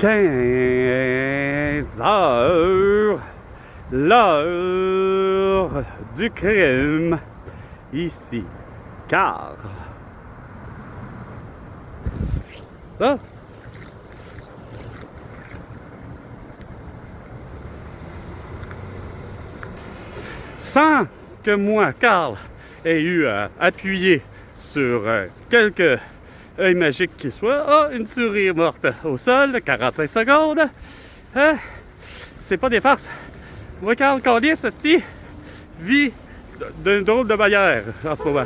15 heures, l'heure du crime, ici, car... Ah. Sans que moi, Carl, ait eu à appuyer sur quelques œils magiques qui soient. Ah, une souris morte au sol, 45 secondes. Hein? C'est pas des farces. Moi, Carl Callis, esti, vit d'une drôle de manière en ce moment.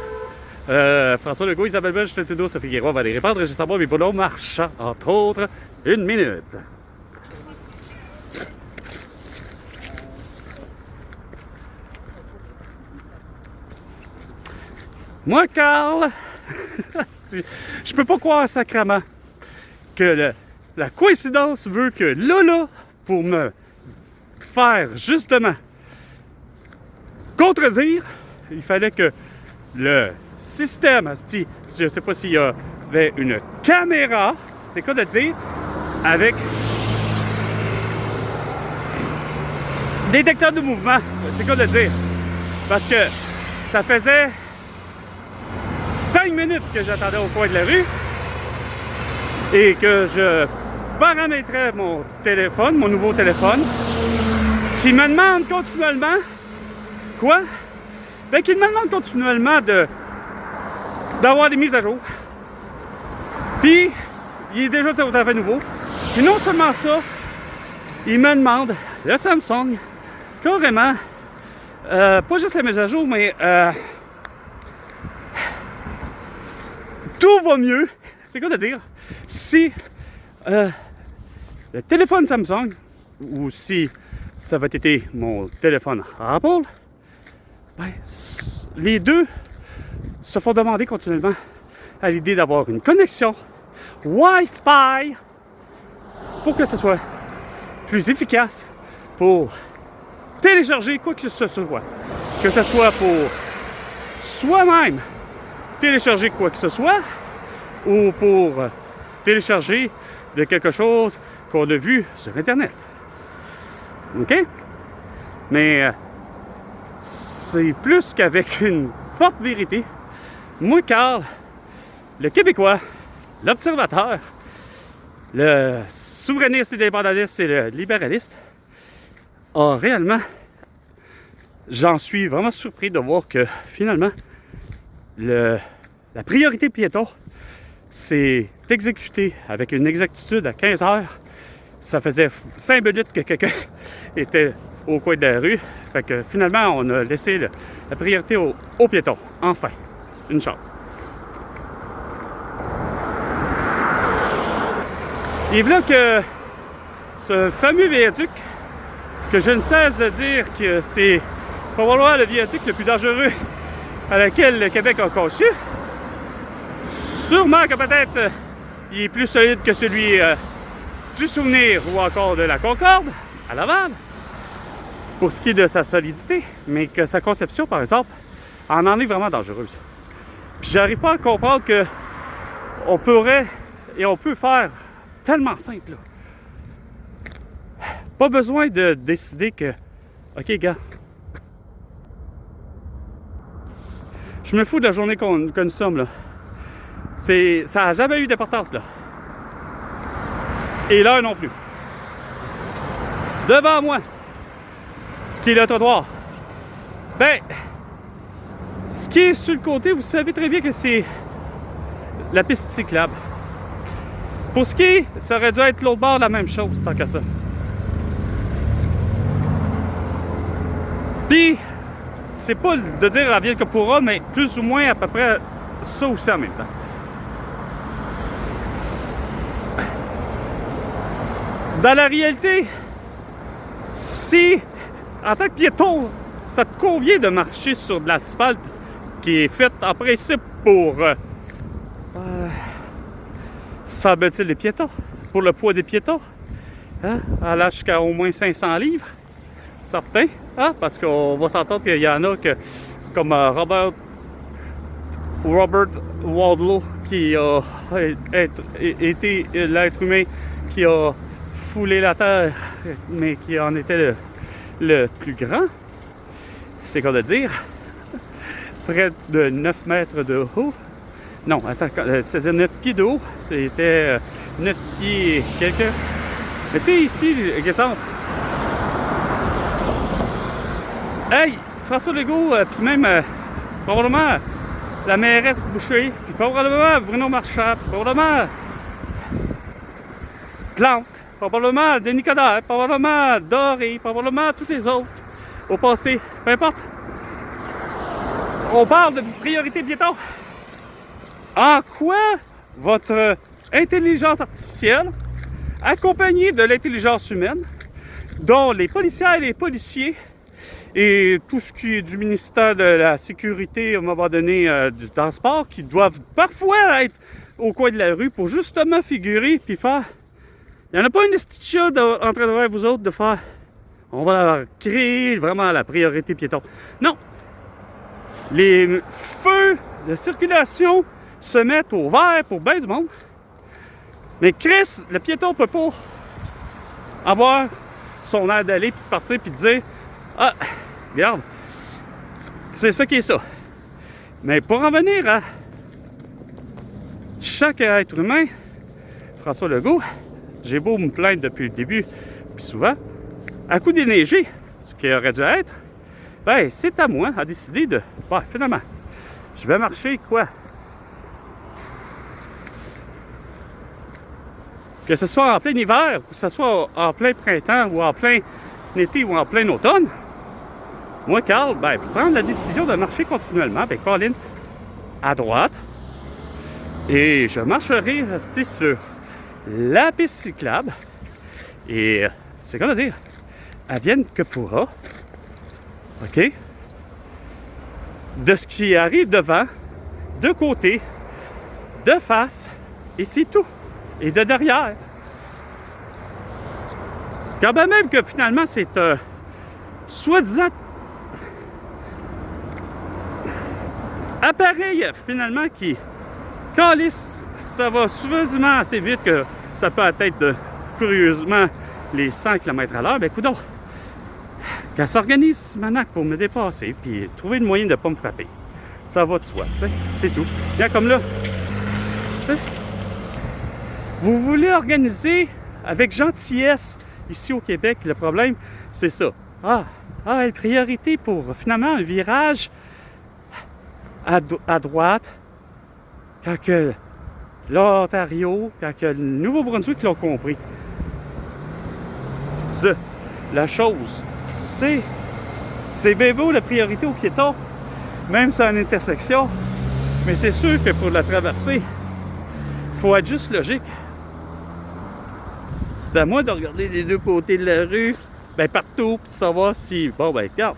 François Legault, Isabelle Belge, Trudeau, Sophie Guérois, Valérie Plante, Régis Savoir, mes boulons marchand, entre autres, 1 minute. Moi, Carl, je peux pas croire sacrément que la coïncidence veut que là, pour me faire justement contredire, il fallait que le système, je ne sais pas s'il y avait une caméra, c'est quoi de dire, avec détecteur de mouvement, c'est quoi de dire, parce que ça faisait 5 minutes que j'attendais au coin de la rue et que je paramétrais mon téléphone, mon nouveau téléphone, qui me demande continuellement quoi? Ben, qui me demande continuellement d'avoir des mises à jour. Puis, il est déjà tout à fait nouveau. Et non seulement ça, il me demande, le Samsung, carrément, pas juste les mises à jour, mais tout va mieux. C'est quoi de dire? Si le téléphone Samsung, ou si ça va être mon téléphone Apple, ben, les deux se font demander continuellement à l'idée d'avoir une connexion Wi-Fi pour que ce soit plus efficace pour télécharger quoi que ce soit. Que ce soit pour soi-même télécharger quoi que ce soit ou pour télécharger de quelque chose qu'on a vu sur Internet. OK? Mais c'est plus qu'avec une forte vérité. Moi, Carl, le Québécois, l'observateur, le souverainiste, l'indépendantiste et le libéraliste, a réellement, j'en suis vraiment surpris de voir que finalement, la priorité piéton, c'est exécuté avec une exactitude à 15 heures. Ça faisait 5 minutes que quelqu'un était au coin de la rue. Fait que finalement, on a laissé la priorité aux piétons. Enfin, une chance. Et voilà que ce fameux viaduc, que je ne cesse de dire que c'est probablement le viaduc le plus dangereux à laquelle le Québec a conçu. Sûrement que peut-être il est plus solide que celui du Souvenir ou encore de la Concorde à Laval, pour ce qui est de sa solidité, mais que sa conception, par exemple, en est vraiment dangereuse. Puis j'arrive pas à comprendre que on pourrait et on peut faire tellement simple, là. Pas besoin de décider que, OK, gars, je me fous de la journée que nous sommes, là. Ça n'a jamais eu d'importance, là. Et l'heure non plus. Devant moi, ce qui est le trottoir. Ben, ce qui est sur le côté, vous savez très bien que c'est la piste cyclable. Pour skier, ça aurait dû être l'autre bord la même chose, tant qu'à ça. Puis, c'est pas de dire à vienne que pourra, mais plus ou moins à peu près ça aussi en même temps. Dans la réalité, si en tant que piéton, ça te convient de marcher sur de l'asphalte qui est fait en principe pour semble-t-il les piétons, pour le poids des piétons, hein, allant jusqu'à au moins 500 livres, certains, hein, parce qu'on va s'entendre qu'il y en a que, comme Robert Wadlow, qui a été l'être humain qui a foulé la terre, mais qui en était le plus grand. C'est qu'on de dire. Près de 9 mètres de haut. Non, attends, c'est-à-dire 9 pieds de haut. C'était 9 pieds quelques. Mais tu sais, ici, exemple. Hey, François Legault, puis même probablement la mairesse Boucher, puis probablement Bruno Marchand, puis probablement Plante, probablement Denis Coderre, probablement Doré, probablement tous les autres au passé, peu importe. On parle de priorité piéton. En quoi votre intelligence artificielle, accompagnée de l'intelligence humaine, dont les policières et les policiers et tout ce qui est du ministère de la Sécurité, à un moment donné, du transport, qui doivent parfois être au coin de la rue pour justement figurer puis faire. Il n'y en a pas une estitia en train de vous autres de faire. On va créer vraiment la priorité piéton. Non. Les feux de circulation se mettent au vert pour bien du monde. Mais Chris, le piéton peut pas avoir son air d'aller puis de partir puis de dire ah, regarde, c'est ça qui est ça. Mais pour en venir à chaque être humain, François Legault, j'ai beau me plaindre depuis le début, puis souvent, à coup d'énergie, ce qui aurait dû être, ben, c'est à moi à décider de, ben, finalement, je vais marcher quoi? Que ce soit en plein hiver, que ce soit en plein printemps, ou en plein été, ou en plein automne, moi, Carl, ben, pour prendre la décision de marcher continuellement, ben, Colin, à droite, et je marcherai resté sur la piste cyclable, et c'est quoi à dire, advienne que pourra, OK, de ce qui arrive devant, de côté, de face, et c'est tout, et de derrière. Quand même que finalement, c'est soi-disant appareil finalement qui calisse, ça va suffisamment assez vite que ça peut atteindre curieusement les 100 km à l'heure. Ben écoute, qu'elle s'organise maintenant pour me dépasser puis trouver le moyen de ne pas me frapper. Ça va de soi, c'est tout. Bien comme là, vous voulez organiser avec gentillesse ici au Québec, le problème c'est ça. Une priorité pour finalement un virage à droite, quand que l'Ontario, quand que le Nouveau-Brunswick l'ont compris. La chose, tu sais, c'est bien beau la priorité aux piétons, même sur une intersection, mais c'est sûr que pour la traverser, il faut être juste logique. C'est à moi de regarder des deux côtés de la rue, ben partout, pour savoir si, bon ben regarde,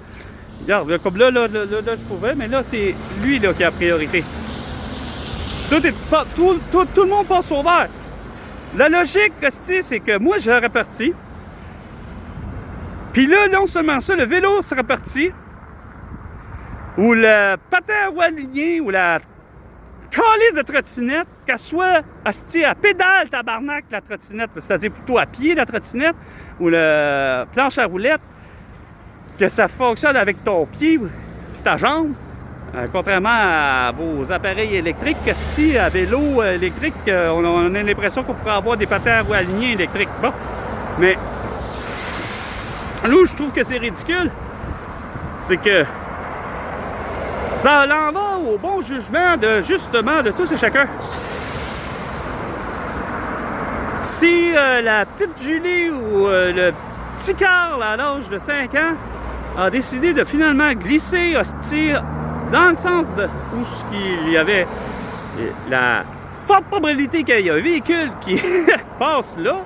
comme là, je pouvais, mais là, c'est lui là, qui a la priorité. Tout le monde passe au vert. La logique, c'est que moi, je répartis. Puis là, non seulement ça, le vélo se répartit. Ou le patin à roue aligné, ou la calice de trottinette, qu'elle soit à pédale, tabarnak, la trottinette, c'est-à-dire plutôt à pied, la trottinette, ou le planche à roulettes, que ça fonctionne avec ton pied et ta jambe, contrairement à vos appareils électriques, à vélo électrique, on a l'impression qu'on pourrait avoir des patins à roues alignées électriques. Bon, mais là où je trouve que c'est ridicule, c'est que ça l'en va au bon jugement justement de tous et chacun. Si la petite Julie ou le petit Carl à l'âge de 5 ans a décidé de finalement glisser, dans le sens de où il y avait la forte probabilité qu'il y ait un véhicule qui passe là,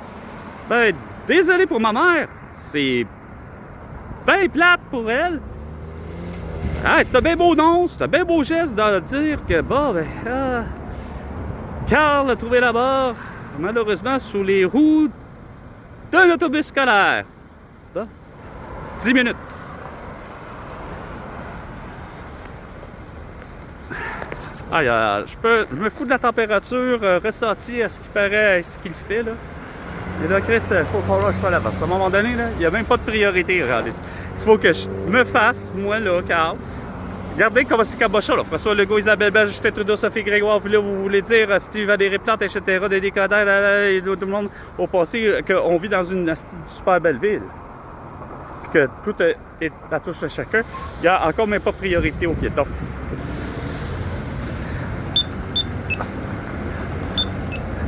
ben désolé pour ma mère, c'est bien plate pour elle. C'est un bien beau nom, c'est un bien beau geste de dire que Carl a trouvé la barre, malheureusement, sous les roues d'un autobus scolaire. 10 minutes. Je me fous de la température ressentie à ce qui paraît, à ce qu'il fait là. Et là, Chris, il faut falloir que je fasse la face. À un moment donné, là, il n'y a même pas de priorité, regardez. Il faut que je me fasse, moi, là, Carl. Regardez comment c'est cabochon, là. François Legault, Isabelle Belge, Justin Trudeau, Sophie Grégoire, là, vous voulez dire Steve Valérie Plante, etc., des décodeurs, et tout le monde au passé, qu'on vit dans une super belle ville. Puis que tout est à touche de chacun. Il n'y a encore même pas priorité aux piétons.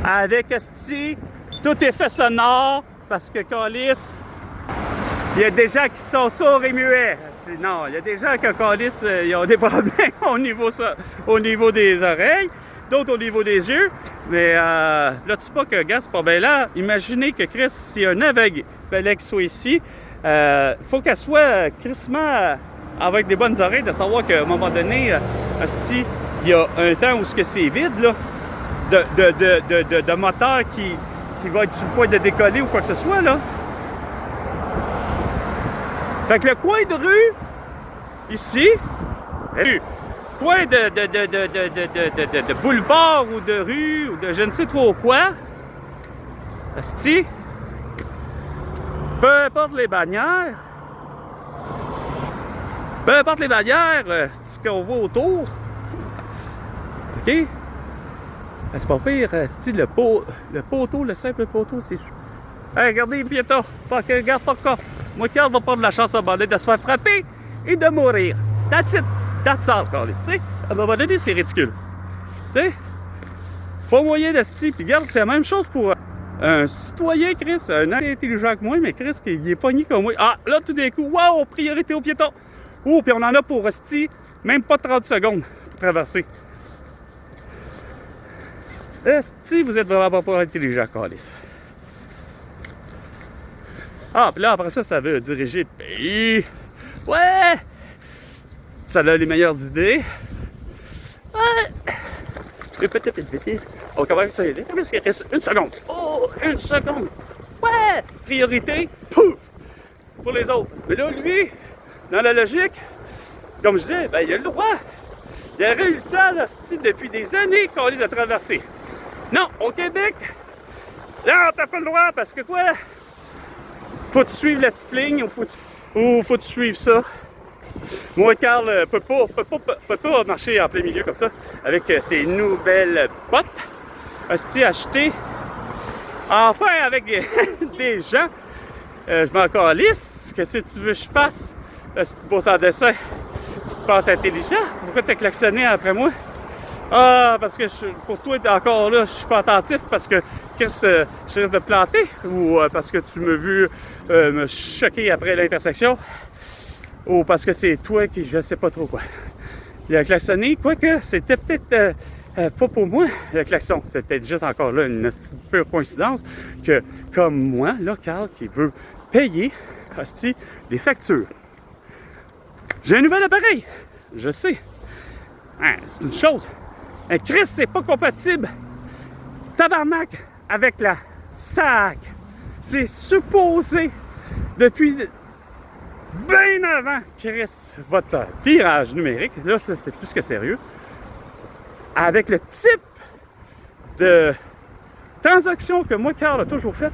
Avec Esti, tout est fait sonore, parce que Calis, il y a des gens qui sont sourds et muets. Non, il y a des gens qui, Calis, ils ont des problèmes au niveau des oreilles, d'autres au niveau des yeux. Mais là, tu sais pas que, gars, c'est pas bien là. Imaginez que Chris, si un aveugle fallait qu'il soit ici, faut qu'elle soit crissement avec des bonnes oreilles, de savoir qu'à un moment donné, Esti, il y a un temps où c'est vide, là, de moteur qui va être sur le point de décoller ou quoi que ce soit, là. Fait que le coin de rue, ici, coin de boulevard ou de rue ou de je ne sais trop quoi, asti, peu importe les bannières, c'est qu'on voit autour, ok? C'est pas pire, style le poteau, le simple poteau, c'est... Hey, regardez les piétons, regarde, fuck off. Moi, Carl va prendre la chance à un moment donné de se faire frapper et de mourir. That's it, that's all, Carlis, tu sais. À un moment donné, c'est ridicule. Tu sais, pas moyen de style. Puis regarde, c'est la même chose pour un citoyen, Chris, un homme intelligent que moi, mais Chris, il est pogné comme moi. Ah, là, tout d'un coup, wow, priorité aux piétons. Oh, puis on en a pour style, même pas 30 secondes pour traverser. Si vous êtes vraiment pas intelligent, Carlis. Ah, puis là, après ça, ça veut diriger le pays. Ouais! Ça a les meilleures idées. Ouais! Petit. On commence à y aller. Parce qu'il reste une seconde. Oh! Une seconde! Ouais! Priorité. Pouf! Pour les autres. Mais là, lui, dans la logique, comme je disais, ben, il a le droit. Il aurait eu le temps, là, depuis des années qu'on les a traversés. Non, au Québec, là, t'as pas le droit parce que quoi? Faut tu suivre la petite ligne ou faut tu suivre ça? Moi, Carl, peut pas marcher en plein milieu comme ça avec ses nouvelles bottes. Asti acheté enfin avec des gens. Je m'en calisse. Qu'est-ce que tu veux que je fasse? Si tu poses en dessin, tu te penses intelligent. Pourquoi t'as klaxonné après moi? Ah, parce que pour toi, t'es encore là, je suis pas attentif parce que je risque de planter ou parce que tu m'as vu me choquer après l'intersection ou parce que c'est toi qui je sais pas trop quoi. Il a klaxonné, quoique c'était peut-être pas pour moi le klaxon, c'est peut-être juste encore là une pure coïncidence que comme moi, là, Carl, qui veut payer hostie, les factures. J'ai un nouvel appareil, je sais. Hein, c'est une chose. Chris, c'est pas compatible. Tabarnak avec la SAC. C'est supposé depuis bien avant, Chris, votre virage numérique. Là, ça, c'est plus que sérieux. Avec le type de transaction que moi, Carl, a toujours faite.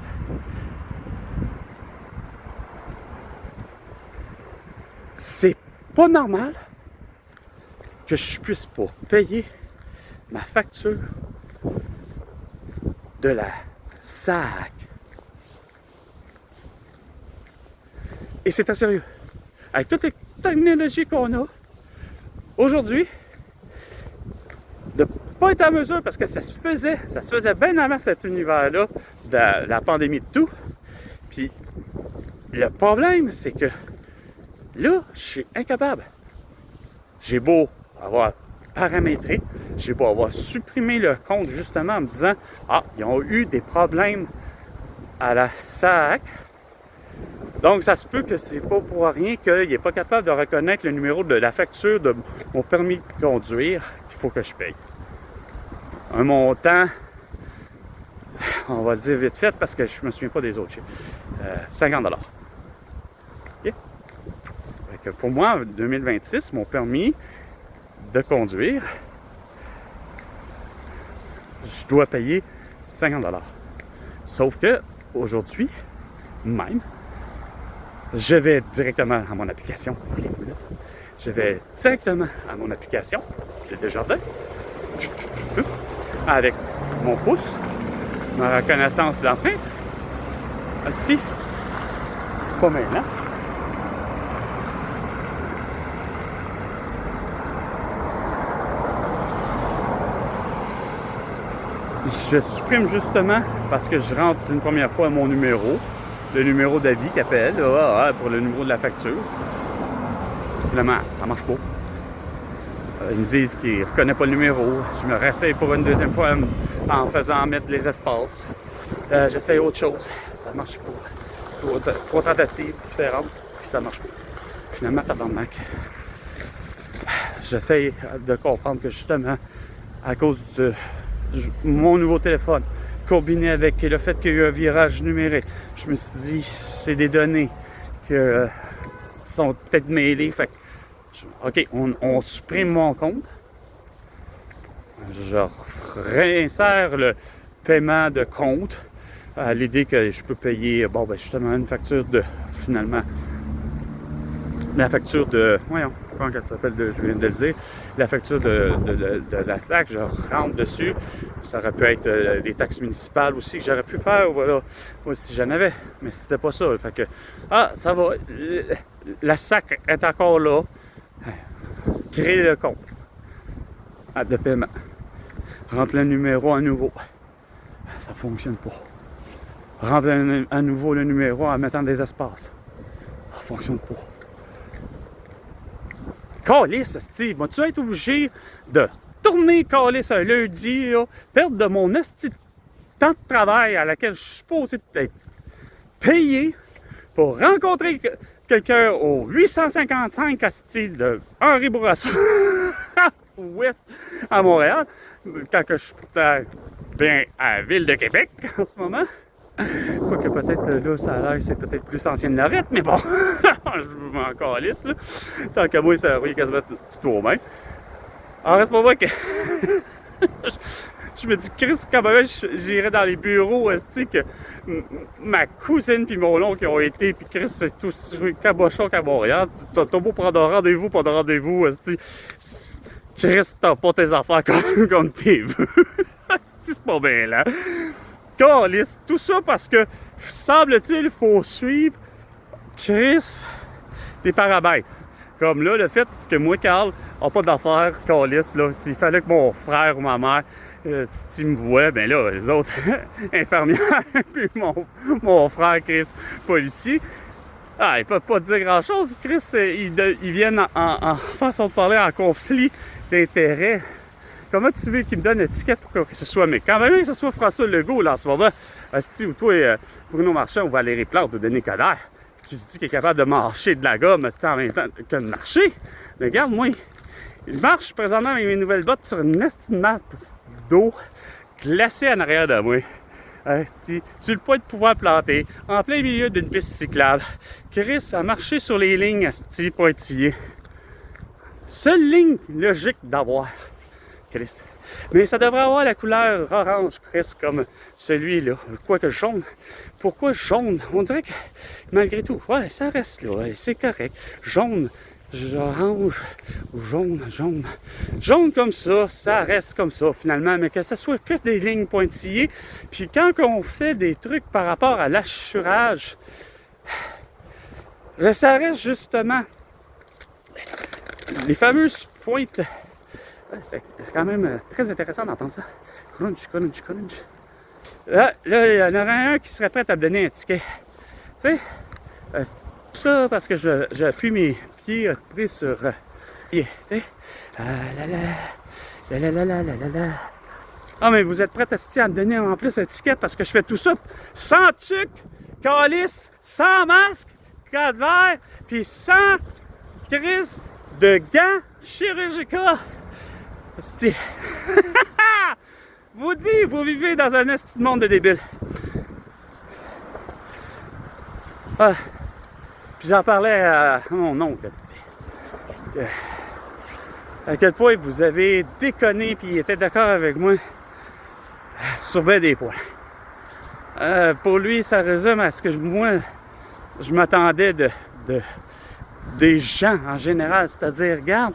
C'est pas normal que je puisse pas payer ma facture de la SAC. Et c'est très sérieux. Avec toutes les technologies qu'on a aujourd'hui, de ne pas être en mesure, parce que ça se faisait bien avant cet univers-là, de la pandémie de tout. Puis le problème, c'est que là, je suis incapable. J'ai beau avoir paramétré, j'ai beau avoir supprimé le compte justement en me disant « Ah, ils ont eu des problèmes à la SAC. » Donc, ça se peut que c'est pas pour rien qu'il n'est pas capable de reconnaître le numéro de la facture de mon permis de conduire qu'il faut que je paye. Un montant, on va le dire vite fait parce que je me souviens pas des autres chiffres, 50 $. Okay? Fait que pour moi, en 2026, mon permis de conduire, je dois payer 50 $. Sauf que aujourd'hui même, je vais directement à mon application, 15 minutes, je vais directement à mon application, le Desjardins, avec mon pouce, ma reconnaissance d'empreinte. Asti, c'est pas mal, hein? Je supprime justement parce que je rentre une première fois mon numéro, le numéro d'avis qui appelle pour le numéro de la facture. Finalement, ça marche pas. Ils me disent qu'ils ne reconnaissent pas le numéro. Je me réessaye pour une deuxième fois en faisant mettre les espaces. J'essaye autre chose. Ça marche pas. Trois tentatives différentes, puis ça marche pas. Finalement, tabarnak. J'essaye de comprendre que justement, à cause de mon nouveau téléphone, combiné avec le fait qu'il y a eu un virage numérique, je me suis dit, c'est des données qui sont peut-être mêlées. Fait que, OK, on supprime mon compte. Je réinsère le paiement de compte à l'idée que je peux payer, justement, une facture de, finalement, la facture de, comment elle s'appelle, je viens de le dire, la facture de la SAC, je rentre dessus. Ça aurait pu être des taxes municipales aussi que j'aurais pu faire, voilà, si j'en avais, mais c'était pas ça. Fait que, ça va, la SAC est encore là. Créer le compte de paiement. Rentre le numéro à nouveau. Ça fonctionne pas. Rentre à nouveau le numéro en mettant des espaces. Ça fonctionne pas. Calisse, Steve, vas-tu être obligé de tourner calisse un lundi, là, perdre de mon esti temps de travail à laquelle je suis supposé être payé pour rencontrer quelqu'un au 855 asti de Henri Bourassa ouest à Montréal, quand que je suis pourtant bien à la ville de Québec en ce moment. Quoique peut-être là, ça a l'air c'est peut-être plus ancienne Lorette, mais bon, je m'en calisse, là. Tant qu'à moi, ça revient quasiment tout au même. Alors, reste pas vrai que je me dis, Chris, quand même, j'irais dans les bureaux, que ma cousine puis mon oncle qui ont été, puis Chris, c'est tout cabochon qu'à Montréal. T'as beau prendre un rendez-vous, pas de rendez-vous, Chris, t'as pas tes affaires comme t'es veux. C'est pas bien là. Calisse, tout ça parce que, semble-t-il, il faut suivre, Chris, des paramètres. Comme là, le fait que moi, Carl, n'a pas d'affaires, calisse, là, s'il fallait que mon frère ou ma mère, Titi me voit, ben là, les autres infirmières, puis mon frère, Chris, policier, ils peuvent pas dire grand-chose. Chris, ils viennent en façon de parler en conflit d'intérêts. Comment tu veux qu'il me donne une étiquette pour que ce soit, mais quand même que ce soit François Legault, là, en ce moment, Asti, ou toi, Bruno Marchand, ou Valérie Plante, ou Denis Coderre, qui se dit qu'il est capable de marcher de la gomme, en même temps que de marcher. Mais regarde, moi, il marche présentement avec mes nouvelles bottes sur une estimate d'eau glacée en arrière de moi. Asti, sur le point de pouvoir planter, en plein milieu d'une piste cyclable. Chris a marché sur les lignes, Asti, pointillées. Seule ligne logique d'avoir. Christ. Mais ça devrait avoir la couleur orange, Chris, comme celui-là. Quoique jaune. Pourquoi jaune? On dirait que, malgré tout, ouais, ça reste là, c'est correct. Jaune, orange, ou jaune. Jaune comme ça reste comme ça, finalement, mais que ce soit que des lignes pointillées. Puis quand on fait des trucs par rapport à l'assurage, ça reste justement les fameuses pointes. C'est quand même très intéressant d'entendre ça. Crunch. Là, il y en aurait un qui serait prêt à me donner un ticket. Tu sais, c'est tout ça parce que j'appuie mes pieds pris sur... tu sais, Ah, mais vous êtes prêts à me donner en plus un ticket parce que je fais tout ça sans tuc, calice, sans masque, calvaire, puis sans crise de gants chirurgicaux. Hostie. Vous dites, vous vivez dans un esti de monde de débiles. Puis j'en parlais à mon oncle, hostie. À quel point vous avez déconné puis il était d'accord avec moi sur bien des points. Pour lui, ça résume à ce que moi, je m'attendais des gens en général. C'est-à-dire, regarde,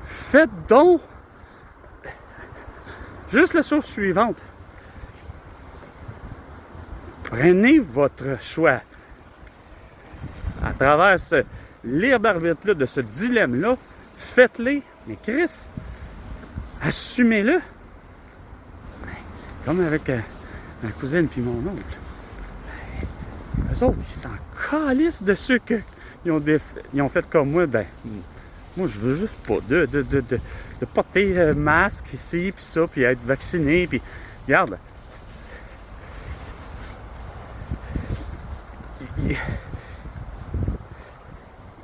faites donc juste la chose suivante. Prenez votre choix. À travers ce libre arbitre-là, de ce dilemme-là, faites-les. Mais Chris, assumez-le. Comme avec ma cousine puis mon oncle. Eux autres, ils s'en calissent de ceux qui ont fait comme moi. Ben, moi, je veux juste pas de porter masque ici, puis ça, puis être vacciné, puis regarde.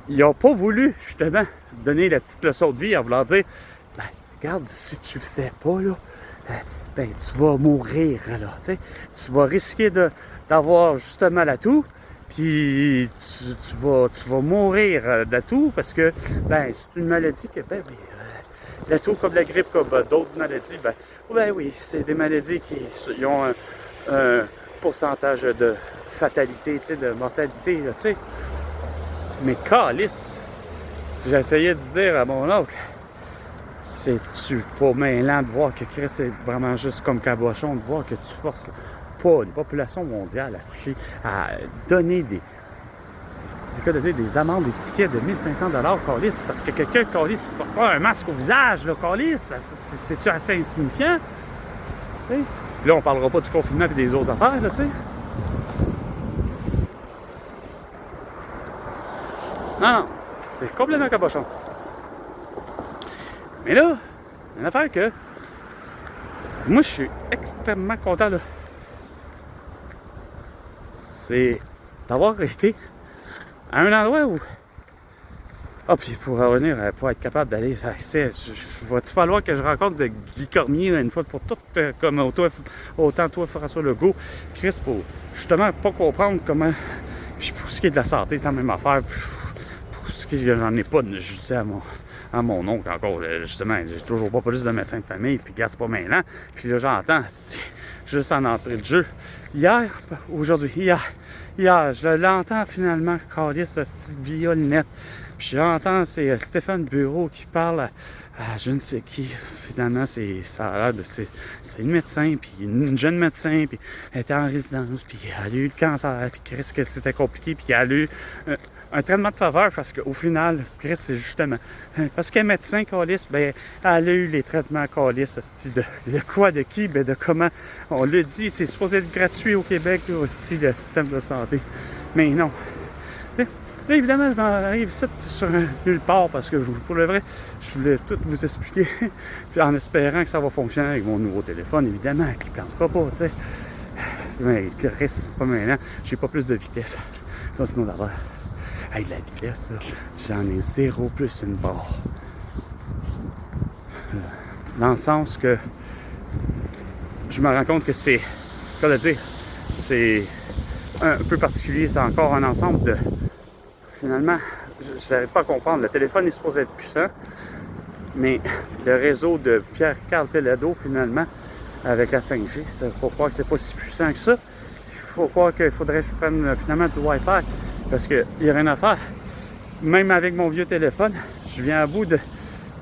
Ils n'ont pas voulu, justement, donner la petite leçon de vie en voulant dire, ben, regarde, si tu le fais pas, là, ben, tu vas mourir, là, tu sais. Tu vas risquer d'avoir, justement, la toux, puis tu vas mourir de la toux, parce que, ben, c'est une maladie que, ben oui, la toux, comme la grippe, comme d'autres maladies, ben oui, c'est des maladies qui ont un pourcentage de fatalité, tu sais, de mortalité, tu sais. Mais calice, j'essayais de dire à mon oncle, c'est-tu pas mêlant de voir que Chris est vraiment juste comme cabochon, de voir que tu forces pas une population mondiale à donner des amendes, des tickets de 1500 $, calice, parce que quelqu'un, calice, ne porte pas un masque au visage, là, calice, c'est-tu assez insignifiant? T'sais? Là, on parlera pas du confinement et des autres affaires, là, tu sais. Non, c'est complètement cabochon. Mais là, une affaire que moi, je suis extrêmement content, là. C'est d'avoir été à un endroit où... Ah, puis pour revenir, pour être capable d'aller, va-t-il falloir que je rencontre de Guy Cormier une fois pour toutes, comme autant toi, François Legault, Chris, pour justement pas comprendre comment... Puis pour ce qui est de la santé, c'est la même affaire. Pour ce qui est, j'en ai pas, je dis à mon oncle encore, justement, j'ai toujours pas plus de médecin de famille, puis gars, c'est pas maintenant. Puis là, j'entends, juste en entrée de jeu. Hier, je l'entends finalement, caler ce style violonnette. Puis j'entends, c'est Stéphane Bureau qui parle à je ne sais qui. Finalement, ça a l'air de... C'est une médecin, puis une jeune médecin, puis elle était en résidence, puis elle a eu le cancer, puis Chris, que c'était compliqué, puis elle a eu un traitement de faveur, parce qu'au final, Chris, c'est justement... Parce qu'elle est médecin, calice, ben, elle a eu les traitements calice, de quoi, de qui, ben, de comment. On l'a dit, c'est supposé être gratuit au Québec, le système de santé. Mais non. Là, évidemment, je m'en arrive ici sur nulle part parce que pour le vrai, je voulais tout vous expliquer. Puis en espérant que ça va fonctionner avec mon nouveau téléphone, évidemment, qui ne plantera pas, tu sais. Mais le reste, c'est pas maintenant. J'ai pas plus de vitesse. Ça, sinon d'abord. Hey, la vitesse, là, j'en ai 0 plus une barre. Dans le sens que je me rends compte que c'est, comment dire, c'est un peu particulier. C'est encore un ensemble de... Finalement, je n'arrive pas à comprendre. Le téléphone est supposé être puissant, mais le réseau de Pierre-Carl Pelado, finalement, avec la 5G, il faut croire que c'est pas si puissant que ça. Il faut croire qu'il faudrait que je prenne finalement du Wi-Fi, parce qu'il n'y a rien à faire. Même avec mon vieux téléphone, je viens à bout de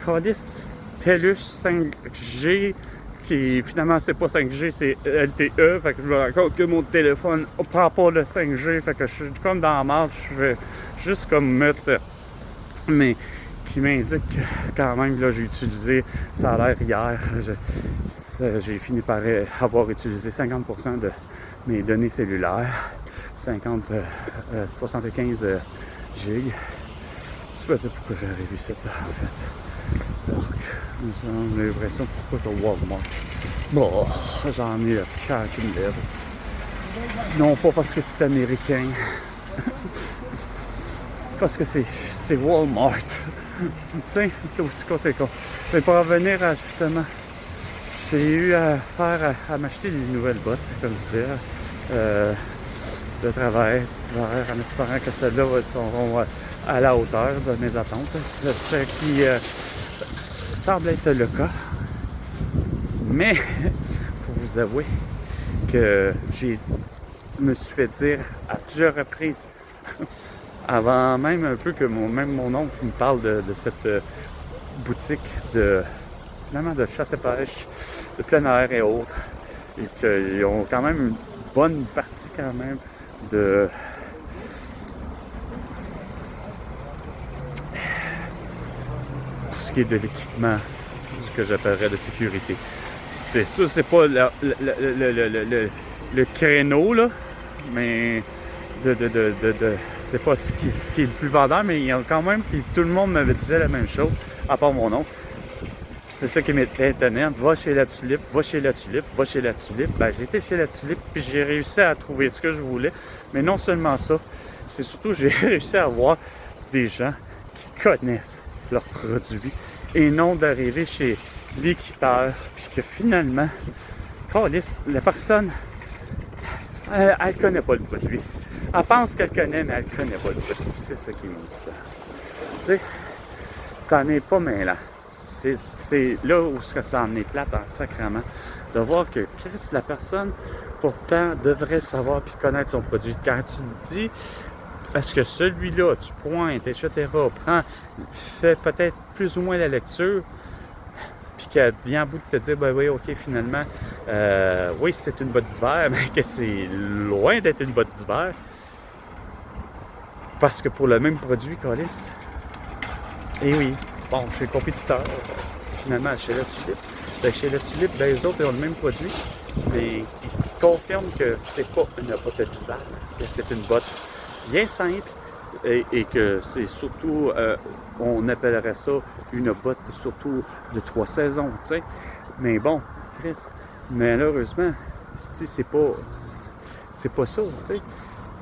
Colis TELUS 5G, qui finalement c'est pas 5G, c'est LTE. Fait que je me rends compte que mon téléphone ne prend pas le 5G. Fait que je suis comme dans la marche, je vais juste comme mettre, mais qui m'indique que quand même, là, j'ai utilisé, ça a l'air hier, j'ai fini par avoir utilisé 50% de mes données cellulaires, 75 gigs. Tu peux dire pourquoi j'ai arrivé ici, en fait. Donc, j'ai l'impression pourquoi que Walmart. Bon, j'en ai le cœur qui me lève. Non pas parce que c'est américain. Parce que c'est Walmart. Tu sais, c'est aussi conséquent. Mais pour revenir à justement, j'ai eu à m'acheter des nouvelles bottes, comme je disais, de travail, d'hiver, en espérant que celles-là seront à la hauteur de mes attentes. C'est ce qui semble être le cas. Mais, pour vous avouer, que me suis fait dire à plusieurs reprises, avant même un peu que mon oncle me parle de cette boutique finalement de chasse et pêche, de plein air et autres, et qu'ils ont quand même une bonne partie quand même de tout ce qui est de l'équipement, ce que j'appellerais de sécurité. C'est sûr, c'est pas le créneau, là, mais c'est pas ce qui est le plus vendeur, mais il y a quand même, puis tout le monde me disait la même chose, à part mon oncle. C'est ça qui m'était étonnant. Va chez la tulipe, va chez la tulipe, va chez la tulipe. Ben, j'ai été chez la tulipe, puis j'ai réussi à trouver ce que je voulais. Mais non seulement ça, c'est surtout j'ai réussi à voir des gens qui connaissent leurs produits et non d'arriver chez l'équiteur, puis que finalement, la personne, elle connaît pas le produit. Elle pense qu'elle connaît, mais elle connaît pas le produit. C'est ça qui me dit ça. Tu sais, ça n'est pas mêlant. C'est là où ça en est plate en sacrement, de voir que Chris, la personne, pourtant, devrait savoir puis connaître son produit. Quand tu te dis, parce que celui-là, tu pointes, etc., fais peut-être plus ou moins la lecture, puis qu'elle vient à bout de te dire, ben oui, ok, finalement, oui, c'est une botte d'hiver, mais que c'est loin d'être une botte d'hiver. Parce que pour le même produit, Colis, et oui, bon, chez le compétiteur, finalement, chez la tulipe. Ben, chez la tulipe, ben, les autres ils ont le même produit, mais ils confirment que c'est pas une botte d'hiver, que c'est une botte bien simple et que c'est surtout, on appellerait ça une botte surtout de 3 saisons, tu sais. Mais bon, Chris, malheureusement, c'est pas ça, tu sais.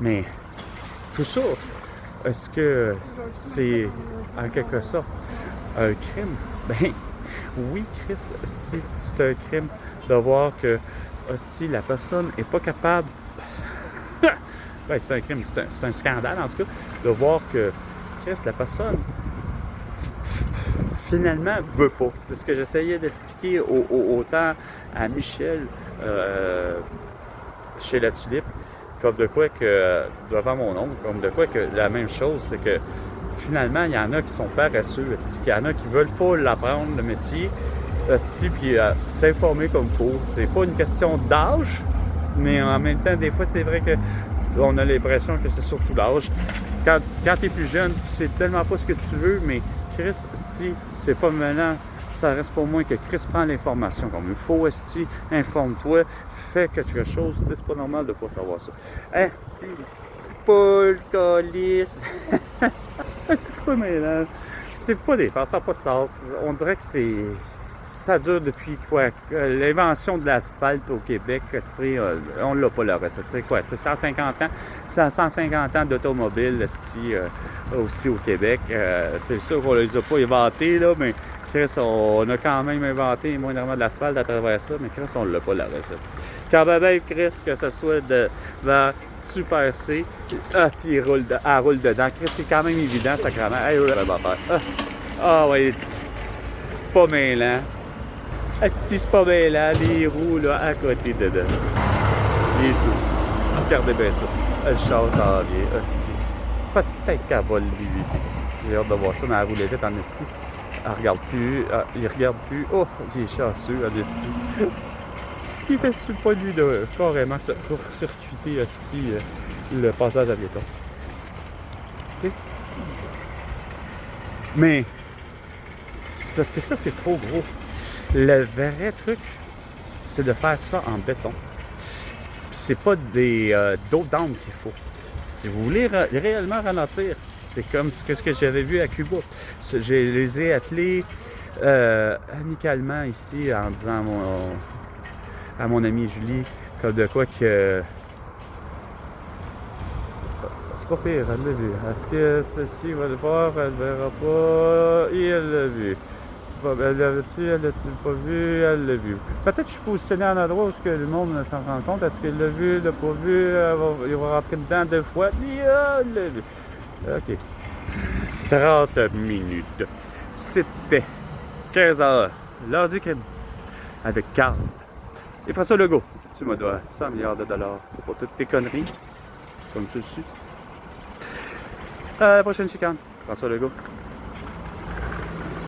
Mais tout ça, est-ce que c'est en quelque sorte un crime? Ben oui, Chris, hostie, c'est un crime de voir que hostie, la personne n'est pas capable. Ben, c'est un crime, c'est un scandale en tout cas, de voir que Chris, la personne finalement veut pas. C'est ce que j'essayais d'expliquer autant à Michel chez la tulipe, comme de quoi que devant mon oncle, comme de quoi que la même chose, c'est que finalement, il y en a qui sont paresseux, il y en a qui veulent pas l'apprendre, le métier, puis s'informer comme il faut. C'est pas une question d'âge, mais en même temps, des fois, c'est vrai que on a l'impression que c'est surtout l'âge. Quand tu es plus jeune, tu sais tellement pas ce que tu veux, mais Chris, c'est pas maintenant. Ça reste pour moi que Chris prend l'information comme il faut, esti, informe-toi, fais quelque chose, c'est pas normal de pas savoir ça. Esti, poule, calice. C'est pas mêlant. C'est pas des farces, ça n'a pas de sens. On dirait que ça dure depuis quoi? L'invention de l'asphalte au Québec, on l'a pas la recette. C'est quoi? C'est 150 ans? C'est 150 ans d'automobile aussi au Québec. C'est sûr qu'on les a pas inventés, là, mais Chris, on a quand même inventé moindrement de l'asphalte à travers ça, mais Chris, on l'a pas la recette. Quand même, Chris, que ce soit de Super C, puis elle roule dedans. Chris, c'est quand même évident, sacrément. Hey, vraiment faire. Ah, ouais, pas mêlant. C'est pas mêlant, les roues, là, à côté dedans. Les tout. Regardez bien ça. Le char s'en vient. Peut-être qu'elle va le vivre. J'ai hâte de voir ça dans la roulette en esti. Elle regarde plus, il regarde plus. Oh, j'ai chanceux, en esti. Il fait sur le point de lui de carrément court-circuiter le passage à piéton. Okay. Mais, c'est parce que ça, c'est trop gros. Le vrai truc, c'est de faire ça en béton. Puis c'est pas d'autres d'âme qu'il faut. Si vous voulez réellement ralentir, c'est comme ce que j'avais vu à Cuba. Je les ai attelés amicalement ici en disant à mon amie Julie, comme de quoi que c'est pas pire, elle l'a vu. Est-ce que ceci va le voir, elle ne verra pas, et elle l'a vu. Elle l'a-tu pas vu, elle l'a vu. Peut-être que je suis positionné en endroit où le monde s'en rend compte. Est-ce qu'elle l'a vu, elle l'a pas vu, il va rentrer dedans 2 fois, et elle l'a vu. OK. 30 minutes. C'était 15h, l'heure du crime, avec Carl et François Legault. tu me dois 100 milliards de dollars pour toutes tes conneries, comme ceci. À la prochaine chicane. François Legault.